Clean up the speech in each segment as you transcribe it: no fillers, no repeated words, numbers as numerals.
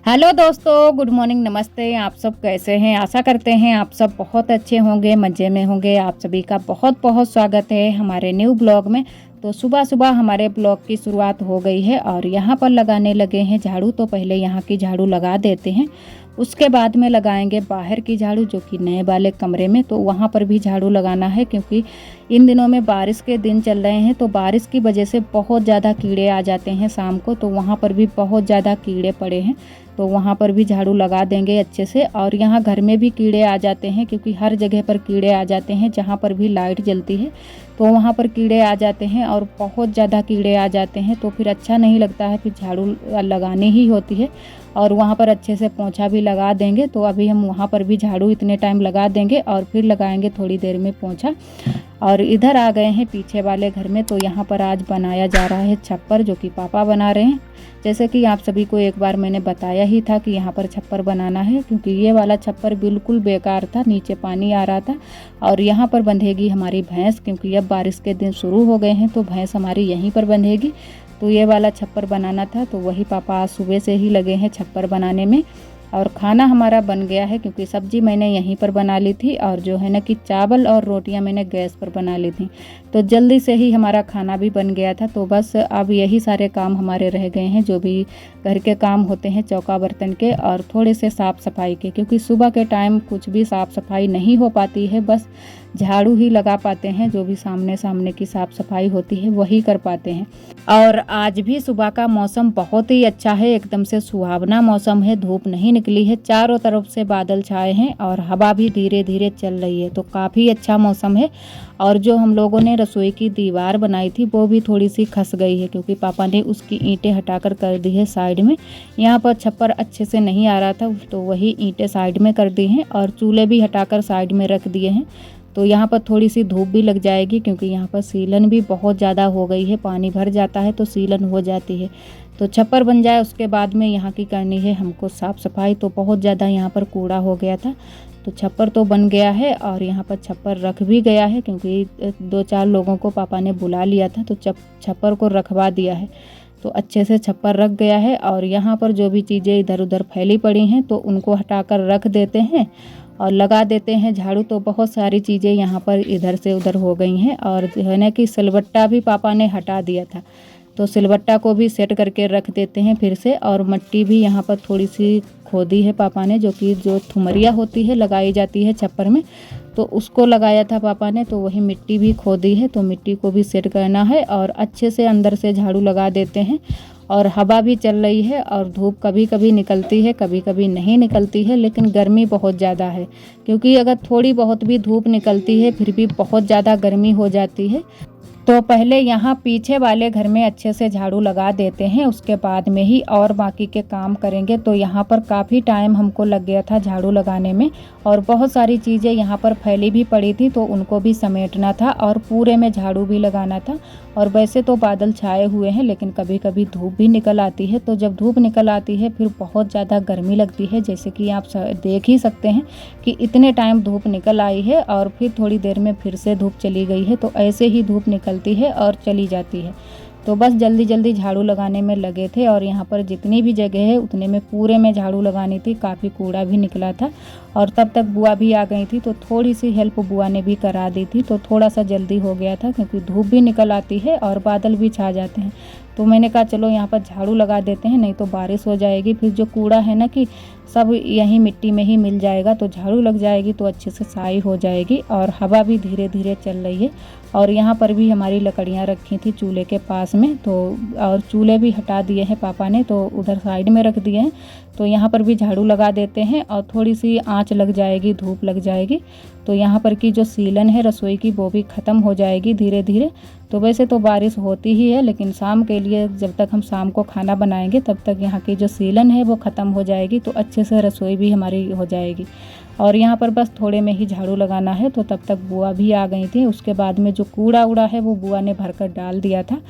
Hello दोस्तों, good morning, नमस्ते। आप सब कैसे हैं? आशा करते हैं आप सब बहुत अच्छे होंगे, मज़े में होंगे। आप सभी का बहुत बहुत स्वागत है हमारे न्यू ब्लॉग में। तो सुबह सुबह हमारे ब्लॉग की शुरुआत हो गई है और यहाँ पर लगाने लगे हैं झाड़ू। तो पहले यहाँ की झाड़ू लगा देते हैं, उसके बाद में लगाएंगे बाहर की झाड़ू जो कि नए वाले कमरे में। तो वहाँ पर भी झाड़ू लगाना है क्योंकि इन दिनों में बारिश के दिन चल रहे हैं, तो बारिश की वजह से बहुत ज़्यादा कीड़े आ जाते हैं शाम को। तो वहाँ पर भी बहुत ज़्यादा कीड़े पड़े हैं, तो वहाँ पर भी झाड़ू लगा देंगे अच्छे से। और यहाँ घर में भी कीड़े आ जाते हैं क्योंकि हर जगह पर कीड़े आ जाते हैं, जहाँ पर भी लाइट जलती है तो वहाँ पर कीड़े आ जाते हैं और बहुत ज़्यादा कीड़े आ जाते हैं। तो फिर अच्छा नहीं लगता है, फिर झाड़ू लगानी ही होती है। और वहाँ पर अच्छे से पोंछा भी लगा देंगे। तो अभी हम वहाँ पर भी झाड़ू इतने टाइम लगा देंगे और फिर लगाएंगे थोड़ी देर में पोंछा। और इधर आ गए हैं पीछे वाले घर में। तो यहाँ पर आज बनाया जा रहा है छप्पर, जो कि पापा बना रहे हैं। जैसे कि आप सभी को एक बार मैंने बताया ही था कि यहाँ पर छप्पर बनाना है, क्योंकि ये वाला छप्पर बिल्कुल बेकार था, नीचे पानी आ रहा था। और यहाँ पर बंधेगी हमारी भैंस, क्योंकि अब बारिश के दिन शुरू हो गए हैं तो भैंस हमारी यहीं पर बंधेगी। तो ये वाला छप्पर बनाना था, तो वही पापा आज सुबह से ही लगे हैं छप्पर बनाने में। और खाना हमारा बन गया है, क्योंकि सब्जी मैंने यहीं पर बना ली थी और जो है ना कि चावल और रोटियां मैंने गैस पर बना ली थी। तो जल्दी से ही हमारा खाना भी बन गया था। तो बस अब यही सारे काम हमारे रह गए हैं, जो भी घर के काम होते हैं, चौका बर्तन के और थोड़े से साफ़ सफाई के, क्योंकि सुबह के टाइम कुछ भी साफ़ सफाई नहीं हो पाती है। बस झाड़ू ही लगा पाते हैं, जो भी सामने सामने की साफ़ सफाई होती है वही कर पाते हैं। और आज भी सुबह का मौसम बहुत ही अच्छा है, एकदम से सुहावना मौसम है, धूप नहीं निकली है, चारों तरफ से बादल छाए हैं और हवा भी धीरे धीरे चल रही है। तो काफ़ी अच्छा मौसम है। और जो हम लोगों ने रसोई की दीवार बनाई थी वो भी थोड़ी सी खस गई है, क्योंकि पापा ने उसकी ईंटें हटाकर कर दी है साइड में। यहाँ पर छप्पर अच्छे से नहीं आ रहा था, तो वही ईंटें साइड में कर दी हैं और चूल्हे भी हटाकर साइड में रख दिए हैं। तो यहाँ पर थोड़ी सी धूप भी लग जाएगी, क्योंकि यहाँ पर सीलन भी बहुत ज़्यादा हो गई है, पानी भर जाता है तो सीलन हो जाती है। तो छप्पर बन जाए उसके बाद में यहाँ की करनी है हमको साफ़ सफाई। तो बहुत ज़्यादा यहाँ पर कूड़ा हो गया था। तो छप्पर तो बन गया है और यहाँ पर छप्पर रख भी गया है, क्योंकि 2-4 लोगों को पापा ने बुला लिया था, तो छप्पर को रखवा दिया है। तो अच्छे से छप्पर रख गया है। और यहाँ पर जो भी चीज़ें इधर उधर फैली पड़ी हैं तो उनको हटाकर रख देते हैं और लगा देते हैं झाड़ू। तो बहुत सारी चीज़ें यहाँ पर इधर से उधर हो गई हैं। और जो है ना कि सिलबट्टा भी पापा ने हटा दिया था, तो सिलबट्टा को भी सेट करके रख देते हैं फिर से। और मिट्टी भी यहाँ पर थोड़ी सी खोदी है पापा ने, जो थुमरिया होती है लगाई जाती है छप्पर में, तो उसको लगाया था पापा ने। तो वही मिट्टी भी खोदी है, तो मिट्टी को भी सेट करना है और अच्छे से अंदर से झाड़ू लगा देते हैं। और हवा भी चल रही है और धूप कभी कभी निकलती है, कभी कभी नहीं निकलती है, लेकिन गर्मी बहुत ज़्यादा है, क्योंकि अगर थोड़ी बहुत भी धूप निकलती है फिर भी बहुत ज़्यादा गर्मी हो जाती है। तो पहले यहाँ पीछे वाले घर में अच्छे से झाड़ू लगा देते हैं, उसके बाद में ही और बाकी के काम करेंगे। तो यहाँ पर काफ़ी टाइम हमको लग गया था झाड़ू लगाने में, और बहुत सारी चीज़ें यहाँ पर फैली भी पड़ी थी, तो उनको भी समेटना था और पूरे में झाड़ू भी लगाना था। और वैसे तो बादल छाए हुए हैं, लेकिन कभी कभी धूप भी निकल आती है। तो जब धूप निकल आती है फिर बहुत ज़्यादा गर्मी लगती है, जैसे कि आप देख ही सकते हैं कि इतने टाइम धूप निकल आई है और फिर थोड़ी देर में फिर से धूप चली गई है। तो ऐसे ही धूप निकलती है और चली जाती है। तो बस जल्दी जल्दी झाड़ू लगाने में लगे थे, और यहाँ पर जितनी भी जगह है उतने में पूरे में झाड़ू लगानी थी। काफ़ी कूड़ा भी निकला था और तब तक बुआ भी आ गई थी, तो थोड़ी सी हेल्प बुआ ने भी करा दी थी। तो थोड़ा सा जल्दी हो गया था, क्योंकि धूप भी निकल आती है और बादल भी छा जाते हैं। तो मैंने कहा चलो यहाँ पर झाड़ू लगा देते हैं, नहीं तो बारिश हो जाएगी, फिर जो कूड़ा है ना कि सब यहीं मिट्टी में ही मिल जाएगा। तो झाड़ू लग जाएगी तो अच्छे से साई हो जाएगी। और हवा भी धीरे धीरे चल रही है। और यहाँ पर भी हमारी लकड़ियाँ रखी थी चूल्हे के पास में, तो और चूल्हे भी हटा दिए हैं पापा ने, तो उधर साइड में रख दिए हैं। तो यहाँ पर भी झाड़ू लगा देते हैं और थोड़ी सी आंच लग जाएगी, धूप लग जाएगी, तो यहाँ पर की जो सीलन है रसोई की वो भी ख़त्म हो जाएगी धीरे धीरे। तो वैसे तो बारिश होती ही है, लेकिन शाम के लिए जब तक हम शाम को खाना बनाएंगे तब तक यहाँ की जो सीलन है वो ख़त्म हो जाएगी, तो अच्छे से रसोई भी हमारी हो जाएगी। और यहाँ पर बस थोड़े में ही झाड़ू लगाना है। तो तब तक बुआ भी आ गई थी, उसके बाद में जो कूड़ा उड़ा है वो बुआ ने भर कर डाल दिया था।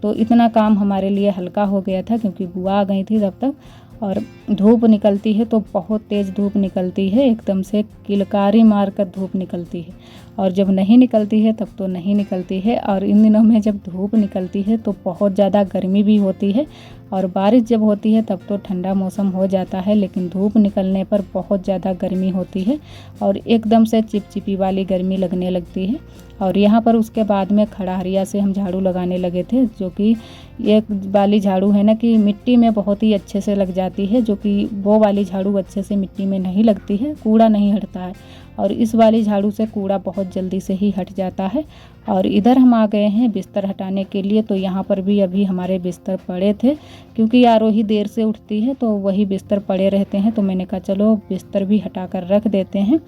तो इतना काम हमारे लिए हल्का हो गया था, क्योंकि बुआ आ गई थी तब तक। और धूप निकलती है तो बहुत तेज़ धूप निकलती है, एकदम से किलकारी मार कर धूप निकलती है। और जब नहीं निकलती है तब तो नहीं निकलती है। और इन दिनों में जब धूप निकलती है तो बहुत ज़्यादा गर्मी भी होती है, और बारिश जब होती है तब तो ठंडा मौसम हो जाता है, लेकिन धूप निकलने पर बहुत ज़्यादा गर्मी होती है और एकदम से चिपचिपी वाली गर्मी लगने लगती है। और यहाँ पर उसके बाद में खड़ाहरिया से हम झाड़ू लगाने लगे थे, जो कि ये वाली झाड़ू है ना कि मिट्टी में बहुत ही अच्छे से लग जाती है, जो कि वो वाली झाड़ू अच्छे से मिट्टी में नहीं लगती है, कूड़ा नहीं हटता है। और इस वाली झाड़ू से कूड़ा बहुत जल्दी से ही हट जाता है। और इधर हम आ गए हैं बिस्तर हटाने के लिए, तो यहाँ पर भी अभी हमारे बिस्तर पड़े थे, क्योंकि आरोही देर से उठती है तो वही बिस्तर पड़े रहते हैं। तो मैंने कहा चलो बिस्तर भी हटा कर रख देते हैं।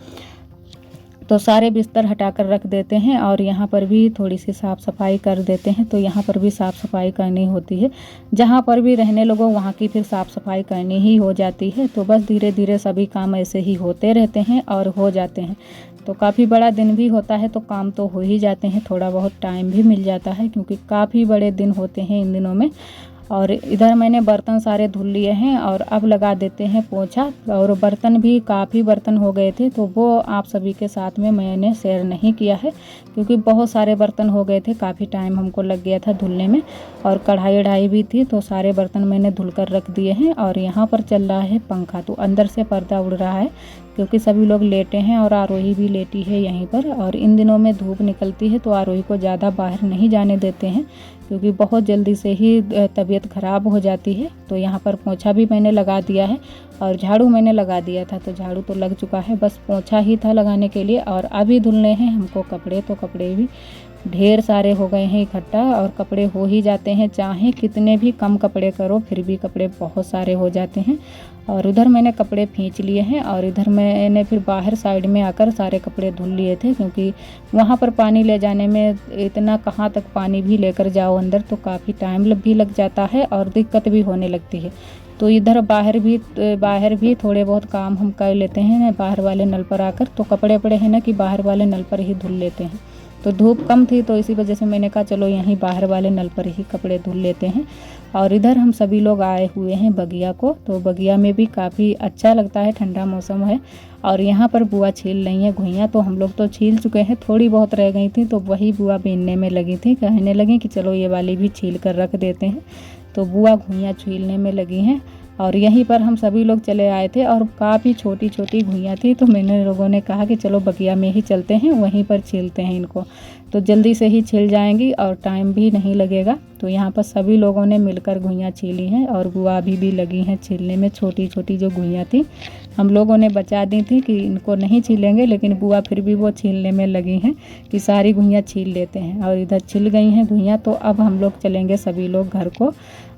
तो सारे बिस्तर हटा कर रख देते हैं और यहाँ पर भी थोड़ी सी साफ़ सफाई कर देते हैं। तो यहाँ पर भी साफ़ सफाई करनी होती है, जहाँ पर भी रहने लगो वहाँ की फिर साफ़ सफाई करनी ही हो जाती है। तो बस धीरे धीरे सभी काम ऐसे ही होते रहते हैं और हो जाते हैं। तो काफ़ी बड़ा दिन भी होता है तो काम तो हो ही जाते हैं, थोड़ा बहुत टाइम भी मिल जाता है, क्योंकि काफ़ी बड़े दिन होते हैं इन दिनों में। और इधर मैंने बर्तन सारे धुल लिए हैं और अब लगा देते हैं पोंछा। और बर्तन भी काफ़ी बर्तन हो गए थे, तो वो आप सभी के साथ में मैंने शेयर नहीं किया है, क्योंकि बहुत सारे बर्तन हो गए थे, काफ़ी टाइम हमको लग गया था धुलने में। और कढ़ाई वढ़ाई भी थी, तो सारे बर्तन मैंने धुल कर रख दिए हैं। और यहाँ पर चल रहा है पंखा, तो अंदर से पर्दा उड़ रहा है, क्योंकि सभी लोग लेटे हैं और आरोही भी लेटी है यहीं पर। और इन दिनों में धूप निकलती है तो आरोही को ज़्यादा बाहर नहीं जाने देते हैं, क्योंकि बहुत जल्दी से ही तबीयत ख़राब हो जाती है। तो यहाँ पर पोंछा भी मैंने लगा दिया है और झाड़ू मैंने लगा दिया था, तो झाड़ू तो लग चुका है, बस पोंछा ही था लगाने के लिए। और अभी धुलने हैं हमको कपड़े, तो कपड़े भी ढेर सारे हो गए हैं इकट्ठा। और कपड़े हो ही जाते हैं, चाहे कितने भी कम कपड़े करो फिर भी कपड़े बहुत सारे हो जाते हैं। और उधर मैंने कपड़े खींच लिए हैं और इधर मैंने फिर बाहर साइड में आकर सारे कपड़े धुल लिए थे, क्योंकि वहाँ पर पानी ले जाने में इतना कहाँ तक पानी भी लेकर जाओ अंदर, तो काफ़ी टाइम भी लग जाता है और दिक्कत भी होने लगती है। तो इधर बाहर भी थोड़े बहुत काम हम कर लेते हैं बाहर वाले नल पर आकर। तो कपड़े पड़े हैं ना कि बाहर वाले नल पर ही धुल लेते हैं। तो धूप कम थी तो इसी वजह से मैंने कहा चलो यहीं बाहर वाले नल पर ही कपड़े धुल लेते हैं। और इधर हम सभी लोग आए हुए हैं बगिया को, तो बगिया में भी काफ़ी अच्छा लगता है, ठंडा मौसम है। और यहाँ पर बुआ छील रही हैं घुइयाँ, तो हम लोग तो छील चुके हैं, थोड़ी बहुत रह गई थी, तो वही बुआ बीनने में लगी थी, कहने लगी कि चलो ये वाली भी छील कर रख देते हैं। तो बुआ घुइयाँ छीलने में लगी हैं। और यहीं पर हम सभी लोग चले आए थे और काफ़ी छोटी छोटी घुइयाँ थी, तो मैंने लोगों ने कहा कि चलो बगिया में ही चलते हैं, वहीं पर छीलते हैं इनको, तो जल्दी से ही छिल जाएंगी और टाइम भी नहीं लगेगा। तो यहाँ पर सभी लोगों ने मिलकर घुइयाँ छीली हैं और बुआ अभी भी लगी हैं छीलने में। छोटी छोटी जो घुइयाँ थी हम लोगों ने बचा दी थी कि इनको नहीं छीलेंगे, लेकिन बुआ फिर भी वो छीलने में लगी हैं कि सारी घुइयाँ छील लेते हैं। और इधर छिल गई हैं घुइयाँ, तो अब हम लोग चलेंगे सभी लोग घर को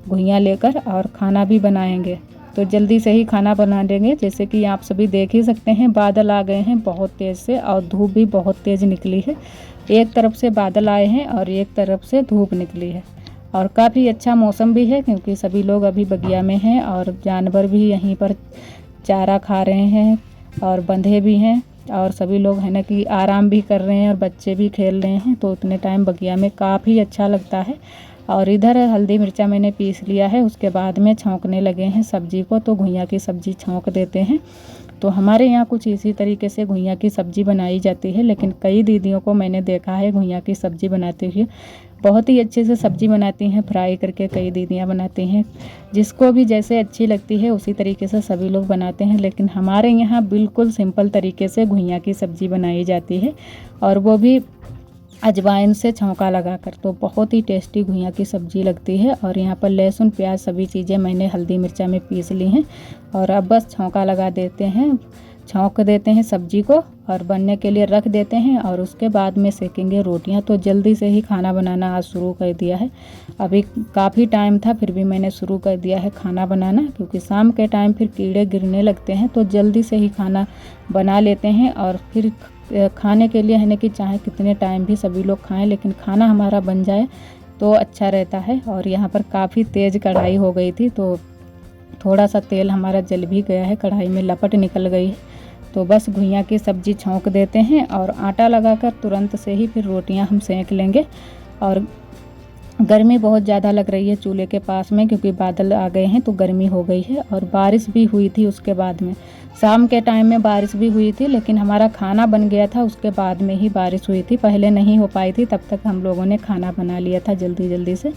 घुइयाँ लेकर और खाना भी बनाएंगे। तो जल्दी से ही खाना बना देंगे। जैसे कि आप सभी देख ही सकते हैं बादल आ गए हैं बहुत तेज़ से और धूप भी बहुत तेज़ निकली है। एक तरफ से बादल आए हैं और एक तरफ से धूप निकली है। और काफ़ी अच्छा मौसम भी है, क्योंकि सभी लोग अभी बगिया में हैं और जानवर भी यहीं पर चारा खा रहे हैं और बंधे भी हैं। और सभी लोग है ना कि आराम भी कर रहे हैं और बच्चे भी खेल रहे हैं। तो उतने टाइम बगिया में काफ़ी अच्छा लगता है। और इधर हल्दी मिर्चा मैंने पीस लिया है, उसके बाद में छौंकने लगे हैं सब्जी को। तो घुइयाँ की सब्ज़ी छौंक देते हैं। तो हमारे यहाँ कुछ इसी तरीके से घुइयाँ की सब्ज़ी बनाई जाती है, लेकिन कई दीदियों को मैंने देखा है घुइयाँ की सब्ज़ी बनाते हुए, बहुत ही अच्छे से सब्ज़ी बनाती हैं, फ्राई करके कई दीदियाँ बनाती हैं। जिसको भी जैसे अच्छी लगती है उसी तरीके से सभी लोग बनाते हैं, लेकिन हमारे यहाँ बिल्कुल सिंपल तरीके से घुइयाँ की सब्ज़ी बनाई जाती है, और वो भी अजवाइन से छौंका लगाकर। तो बहुत ही टेस्टी घुइयाँ की सब्ज़ी लगती है। और यहाँ पर लहसुन प्याज सभी चीज़ें मैंने हल्दी मिर्चा में पीस ली हैं और अब बस छौंका लगा देते हैं, छौंक देते हैं सब्ज़ी को और बनने के लिए रख देते हैं। और उसके बाद में सेकेंगे रोटियां। तो जल्दी से ही खाना बनाना आज शुरू कर दिया है। अभी काफ़ी टाइम था फिर भी मैंने शुरू कर दिया है खाना बनाना, क्योंकि शाम के टाइम फिर कीड़े गिरने लगते हैं। तो जल्दी से ही खाना बना लेते हैं और फिर खाने के लिए है ना कि चाहे कितने टाइम भी सभी लोग खाएं, लेकिन खाना हमारा बन जाए तो अच्छा रहता है। और यहाँ पर काफ़ी तेज़ कढ़ाई हो गई थी, तो थोड़ा सा तेल हमारा जल भी गया है, कढ़ाई में लपट निकल गई है। तो बस घुइयाँ की सब्ज़ी छौंक देते हैं और आटा लगाकर तुरंत से ही फिर रोटियां हम सेंक लेंगे। और गर्मी बहुत ज़्यादा लग रही है चूल्हे के पास में, क्योंकि बादल आ गए हैं तो गर्मी हो गई है। और बारिश भी हुई थी उसके बाद में, शाम के टाइम में बारिश भी हुई थी, लेकिन हमारा खाना बन गया था उसके बाद में ही बारिश हुई थी, पहले नहीं हो पाई थी। तब तक हम लोगों ने खाना बना लिया था जल्दी जल्दी से,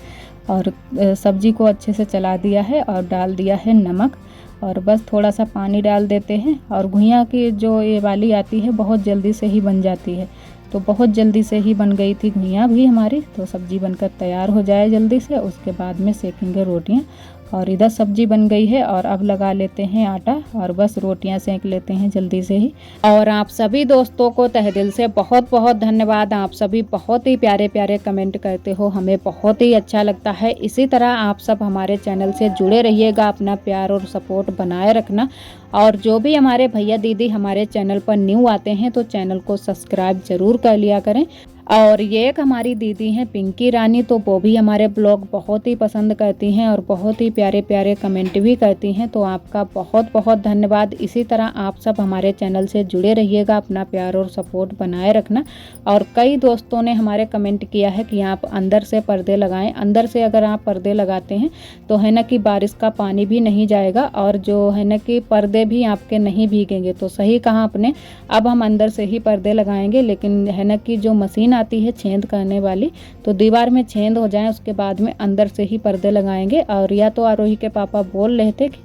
और सब्जी को अच्छे से चला दिया है और डाल दिया है नमक, और बस थोड़ा सा पानी डाल देते हैं। और घुइयाँ की जो ये वाली आती है बहुत जल्दी से ही बन जाती है, तो बहुत जल्दी से ही बन गई थी घुइयाँ भी हमारी। तो सब्ज़ी बनकर तैयार हो जाए जल्दी से, उसके बाद में सेकेंगे रोटियाँ। और इधर सब्जी बन गई है और अब लगा लेते हैं आटा और बस रोटियां सेंक लेते हैं जल्दी से ही। और आप सभी दोस्तों को तहे दिल से बहुत बहुत धन्यवाद। आप सभी बहुत ही प्यारे प्यारे कमेंट करते हो, हमें बहुत ही अच्छा लगता है। इसी तरह आप सब हमारे चैनल से जुड़े रहिएगा, अपना प्यार और सपोर्ट बनाए रखना। और जो भी हमारे भैया दीदी हमारे चैनल पर न्यू आते हैं तो चैनल को सब्सक्राइब ज़रूर कर लिया करें। और ये एक हमारी दीदी हैं पिंकी रानी, तो वो भी हमारे ब्लॉग बहुत ही पसंद करती हैं और बहुत ही प्यारे प्यारे कमेंट भी करती हैं। तो आपका बहुत बहुत धन्यवाद। इसी तरह आप सब हमारे चैनल से जुड़े रहिएगा, अपना प्यार और सपोर्ट बनाए रखना। और कई दोस्तों ने हमारे कमेंट किया है कि आप अंदर से पर्दे लगाएं। अंदर से अगर आप पर्दे लगाते हैं तो है ना कि बारिश का पानी भी नहीं जाएगा और जो है ना कि पर्दे भी आपके नहीं भीगेंगे। तो सही कहा आपने, अब हम अंदर से ही पर्दे लगाएंगे, लेकिन है ना कि जो मशीन आती है छेद करने वाली, तो दीवार में छेद हो जाए उसके बाद में अंदर से ही पर्दे लगाएंगे। और या तो आरोही के पापा बोल रहे थे कि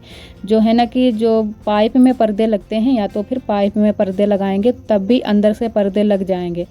जो है ना कि जो पाइप में पर्दे लगते हैं या तो फिर पाइप में पर्दे लगाएंगे तब भी अंदर से पर्दे लग जाएंगे,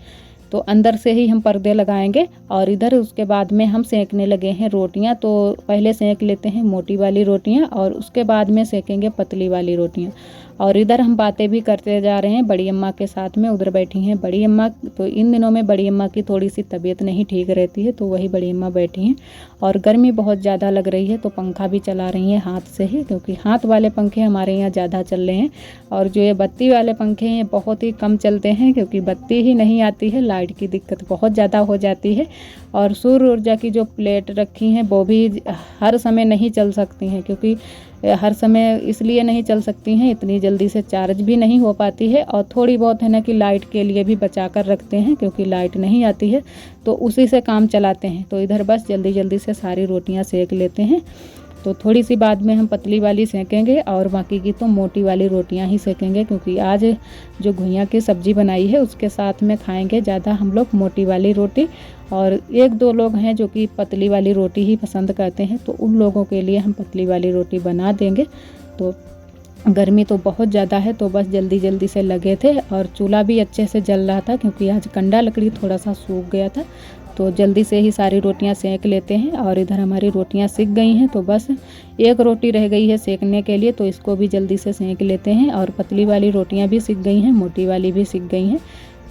तो अंदर से ही हम पर्दे लगाएंगे। और इधर उसके बाद में हम सेकने लगे हैं रोटियां। तो पहले सेक लेते हैं मोटी वाली रोटियां और उसके बाद में सेकेंगे पतली वाली रोटियां। और इधर हम बातें भी करते जा रहे हैं बड़ी अम्मा के साथ में, उधर बैठी हैं बड़ी अम्मा। तो इन दिनों में बड़ी अम्मा की थोड़ी सी तबीयत नहीं ठीक रहती है, तो वही बड़ी अम्मा बैठी हैं। और गर्मी बहुत ज़्यादा लग रही है तो पंखा भी चला रही हैं हाथ से ही, क्योंकि हाथ वाले पंखे हमारे यहाँ ज़्यादा चल रहे हैं। और जो ये बत्ती वाले पंखे हैं ये बहुत ही कम चलते हैं, क्योंकि बत्ती ही नहीं आती है, लाइट की दिक्कत बहुत ज़्यादा हो जाती है। और सौर ऊर्जा की जो प्लेट रखी हैं वो भी हर समय नहीं चल सकती हैं, क्योंकि हर समय इसलिए नहीं चल सकती हैं, इतनी जल्दी से चार्ज भी नहीं हो पाती है। और थोड़ी बहुत है ना कि लाइट के लिए भी बचा कर रखते हैं, क्योंकि लाइट नहीं आती है तो उसी से काम चलाते हैं। तो इधर बस जल्दी जल्दी से सारी रोटियां सेक लेते हैं। तो थोड़ी सी बाद में हम पतली वाली सेकेंगे और बाकी की तो मोटी वाली रोटियां ही सेकेंगे, क्योंकि आज जो घुइयाँ की सब्ज़ी बनाई है उसके साथ में खाएंगे ज़्यादा हम लोग मोटी वाली रोटी। और एक दो लोग हैं जो कि पतली वाली रोटी ही पसंद करते हैं, तो उन लोगों के लिए हम पतली वाली रोटी बना देंगे। तो गर्मी तो बहुत ज़्यादा है तो बस जल्दी जल्दी से लगे थे। और चूल्हा भी अच्छे से जल रहा था, क्योंकि आज कंडा लकड़ी थोड़ा सा सूख गया था। तो जल्दी से ही सारी रोटियां सेक लेते हैं। और इधर हमारी रोटियां सिक गई हैं, तो बस एक रोटी रह गई है सेकने के लिए, तो इसको भी जल्दी से सेक लेते हैं। और पतली वाली रोटियां भी सिक गई हैं, मोटी वाली भी सिक गई हैं।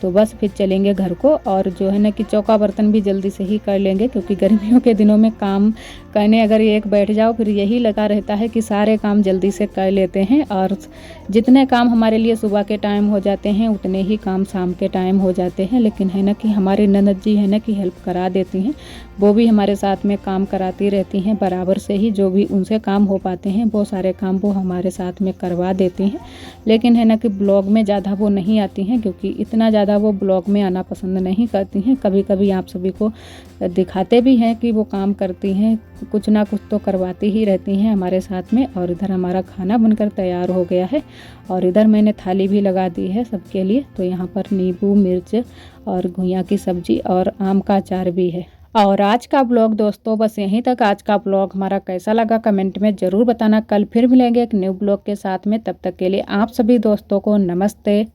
तो बस फिर चलेंगे घर को। और जो है ना कि चौका बर्तन भी जल्दी से ही कर लेंगे, क्योंकि गर्मियों के दिनों में काम करने अगर एक बैठ जाओ फिर यही लगा रहता है कि सारे काम जल्दी से कर लेते हैं। और जितने काम हमारे लिए सुबह के टाइम हो जाते हैं उतने ही काम शाम के टाइम हो जाते हैं। लेकिन है ना कि हमारी ननद जी है ना कि हेल्प करा देती हैं, वो भी हमारे साथ में काम कराती रहती हैं बराबर से ही। जो भी उनसे काम हो पाते हैं वो सारे काम वो हमारे साथ में करवा देती हैं। लेकिन है ना कि ब्लॉग में ज़्यादा वो नहीं आती हैं, क्योंकि इतना ज़्यादा वो ब्लॉग में आना पसंद नहीं करती हैं। कभी कभी आप सभी को दिखाते भी हैं कि वो काम करती हैं, कुछ ना कुछ तो करवाती ही रहती हैं हमारे साथ में। और इधर हमारा खाना बनकर तैयार हो गया है और इधर मैंने थाली भी लगा दी है सबके लिए। तो यहाँ पर नींबू मिर्च और घुइयाँ की सब्ज़ी और आम का अचार भी है। और आज का ब्लॉग दोस्तों बस यहीं तक। आज का ब्लॉग हमारा कैसा लगा कमेंट में ज़रूर बताना। कल फिर मिलेंगे एक न्यू ब्लॉग के साथ में, तब तक के लिए आप सभी दोस्तों को नमस्ते।